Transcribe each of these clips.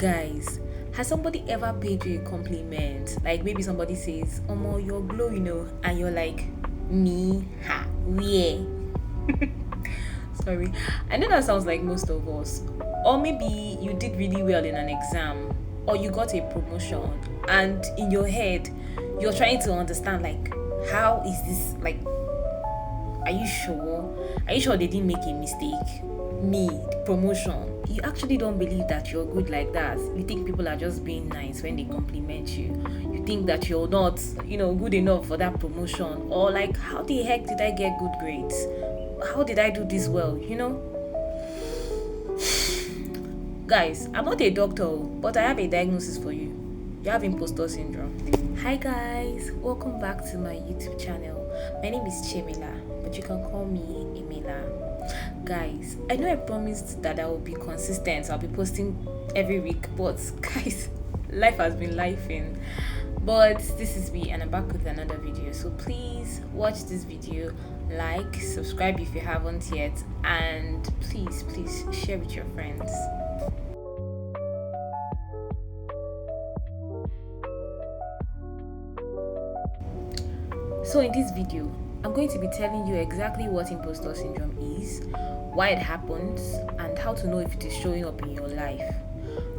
Guys, has somebody ever paid you a compliment? Like maybe somebody says, "Omo, you're glowing," and you're like, "Me? Ha? Where?" Sorry, I know that sounds like most of us. Or maybe you did really well in an exam, or you got a promotion, and in your head, you're trying to understand, like, how is this, like, are you sure? Are you sure they didn't make a mistake? Me, the promotion. You actually don't believe that you're good like that. You think people are just being nice when they compliment you. You think that you're not, good enough for that promotion. Or like, how the heck did I get good grades? How did I do this well? Guys, I'm not a doctor, but I have a diagnosis for you. You have impostor syndrome. Hi guys, welcome back to my YouTube channel. My name is Chemila, but you can call me Emila. Guys, I know I promised that I will be consistent. I'll be posting every week, but guys, life has been lifing. But this is me, and I'm back with another video. So please watch this video, like, subscribe if you haven't yet, and please share with your friends. So in this video, I'm going to be telling you exactly what impostor syndrome is, why it happens, and how to know if it is showing up in your life.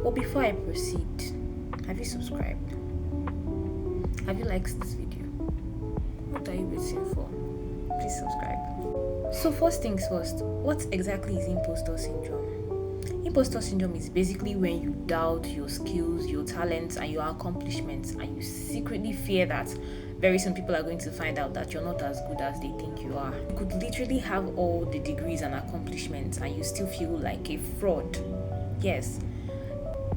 But before I proceed, have you subscribed? Have you liked this video? What are you waiting for? Please subscribe. So first things first, what exactly is impostor syndrome? Impostor syndrome is basically when you doubt your skills, your talents, and your accomplishments, and you secretly fear that very soon people are going to find out that you're not as good as they think you are. You could literally have all the degrees and accomplishments and you still feel like a fraud. Yes.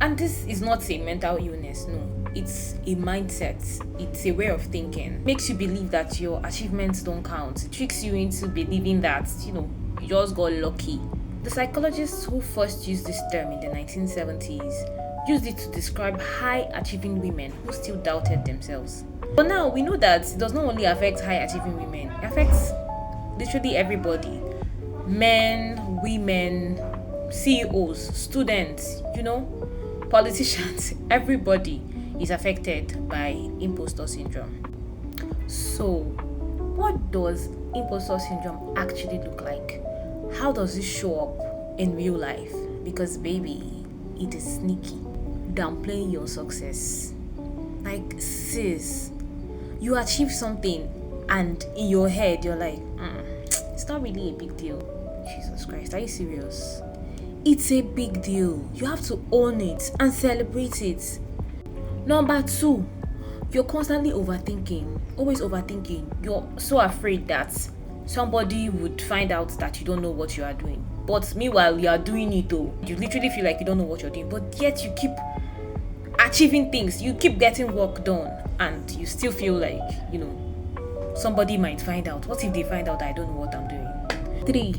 And this is not a mental illness, no. It's a mindset. It's a way of thinking. It makes you believe that your achievements don't count. It tricks you into believing that, you just got lucky. The psychologists who first used this term in the 1970s used it to describe high achieving women who still doubted themselves. But now we know that it does not only affect high achieving women, it affects literally everybody. Men, women, CEOs, students, politicians, everybody is affected by impostor syndrome. So, what does impostor syndrome actually look like? How does it show up in real life? Because baby, it is sneaky. Downplaying your success. Like, sis, you achieve something and in your head you're like, it's not really a big deal. Jesus Christ, are you serious? It's a big deal. You have to own it and celebrate it. Number 2, you're constantly overthinking. Always overthinking. You're so afraid that somebody would find out that you don't know what you are doing. But meanwhile, you are doing it though. You literally feel like you don't know what you're doing. But yet you keep achieving things. You keep getting work done. And you still feel like, somebody might find out. What if they find out that I don't know what I'm doing? 3,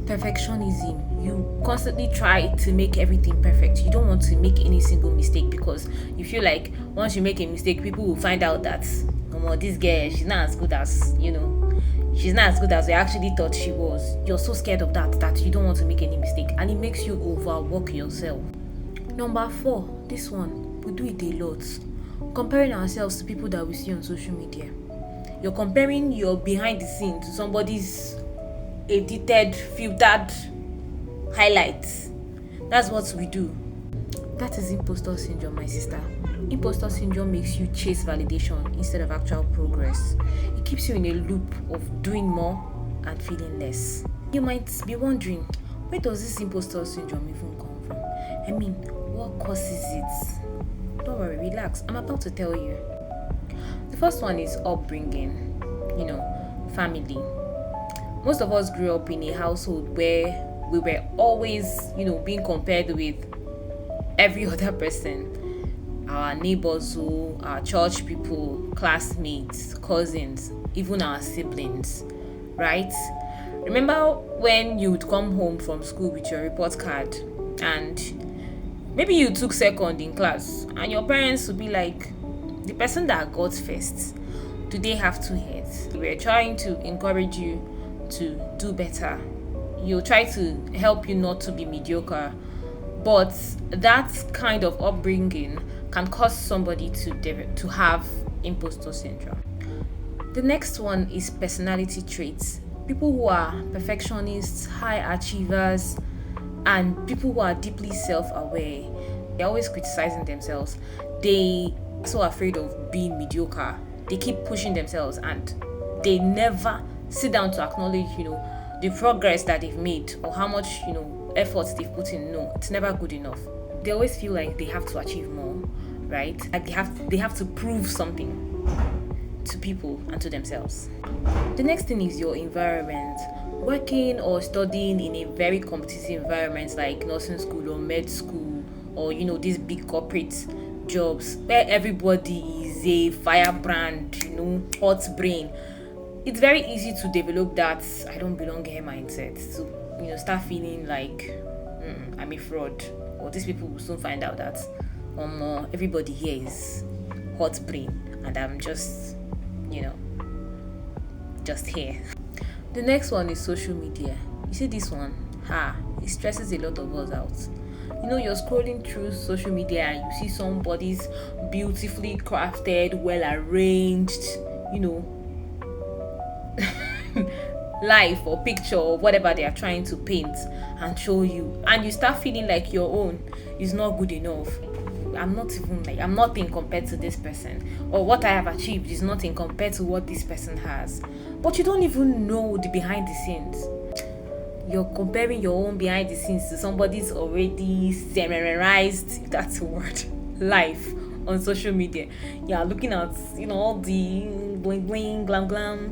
perfectionism. You constantly try to make everything perfect. You don't want to make any single mistake because you feel like once you make a mistake, people will find out that, this girl, she's not as good as, she's not as good as we actually thought she was. You're so scared of that you don't want to make any mistake. And it makes you overwork yourself. Number 4, this one, we do it a lot. Comparing ourselves to people that we see on social media. You're comparing your behind the scenes to somebody's edited, filtered highlights. That's what we do. That is impostor syndrome, my sister. Impostor syndrome makes you chase validation instead of actual progress. It keeps you in a loop of doing more and feeling less. You might be wondering, where does this impostor syndrome even come from? I mean, what causes it? Don't worry, relax. I'm about to tell you. The first one is upbringing, family. Most of us grew up in a household where we were always, being compared with every other person. Our neighbors, our church people, classmates, cousins, even our siblings, right? Remember when you would come home from school with your report card and maybe you took second in class and your parents would be like, the person that got first, do they have 2 heads? We're trying to encourage you to do better. You'll try to help you not to be mediocre. But that kind of upbringing can cause somebody to have imposter syndrome. The next one is personality traits. People who are perfectionists, high achievers, and people who are deeply self-aware, they're always criticizing themselves. They are so afraid of being mediocre. They keep pushing themselves and they never sit down to acknowledge, the progress that they've made or how much, efforts they've put in. No, it's never good enough. They always feel like they have to achieve more, right? Like they have to prove something to people and to themselves. The next thing is your environment. Working or studying in a very competitive environment like nursing school or med school or these big corporate jobs where everybody is a firebrand, hot brain, it's very easy to develop that I don't belong here mindset. So start feeling like I'm a fraud, or these people will soon find out that everybody here is hot brain and I'm just here. The next one is social media. You see this one? It stresses a lot of us out. You're scrolling through social media and you see somebody's beautifully crafted, well arranged, life or picture or whatever they are trying to paint and show you, and you start feeling like your own is not good enough. I'm nothing compared to this person, or what I have achieved is nothing compared to what this person has. But you don't even know the behind the scenes. You're comparing your own behind the scenes to somebody's already semi-realized, if that's a word, life on social media. You're looking at all the bling bling glam glam.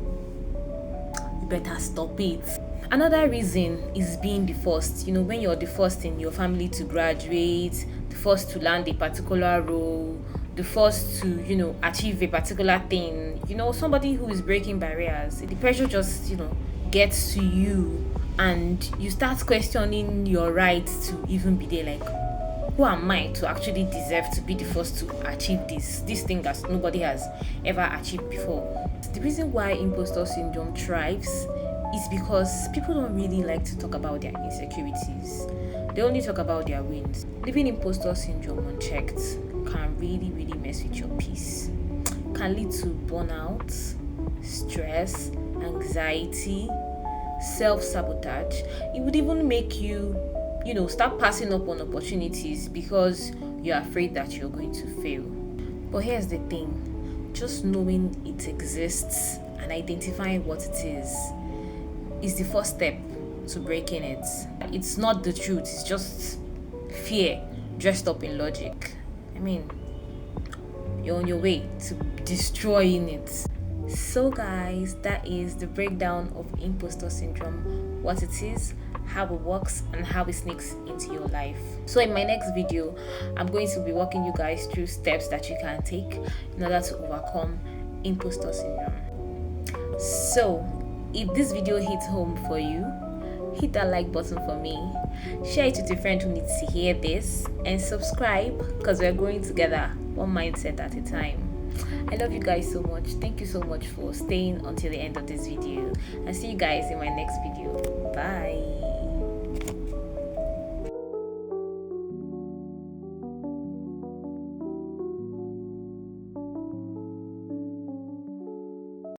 You better stop it. Another reason is being the first. When you're the first in your family to graduate, the first to land a particular role, the first to achieve a particular thing, somebody who is breaking barriers, the pressure just gets to you and you start questioning your right to even be there. Like, who am I to actually deserve to be the first to achieve this thing that nobody has ever achieved before? The reason why imposter syndrome thrives is because people don't really like to talk about their insecurities. They only talk about their wins. Leaving imposter syndrome unchecked can really, really mess with your peace. Can lead to burnout, stress, anxiety, self-sabotage. It would even make you, start passing up on opportunities because you're afraid that you're going to fail. But here's the thing, just knowing it exists and identifying what it is the first step to breaking it. It's not the truth, it's just fear dressed up in logic. You're on your way to destroying it. So guys, that is the breakdown of imposter syndrome, what it is, how it works, and how it sneaks into your life. So in my next video, I'm going to be walking you guys through steps that you can take in order to overcome imposter syndrome. So if this video hits home for you, hit that like button for me, share it with a friend who needs to hear this, and subscribe because we're growing together, one mindset at a time. I love you guys so much. Thank you so much for staying until the end of this video, and see you guys in my next video. Bye.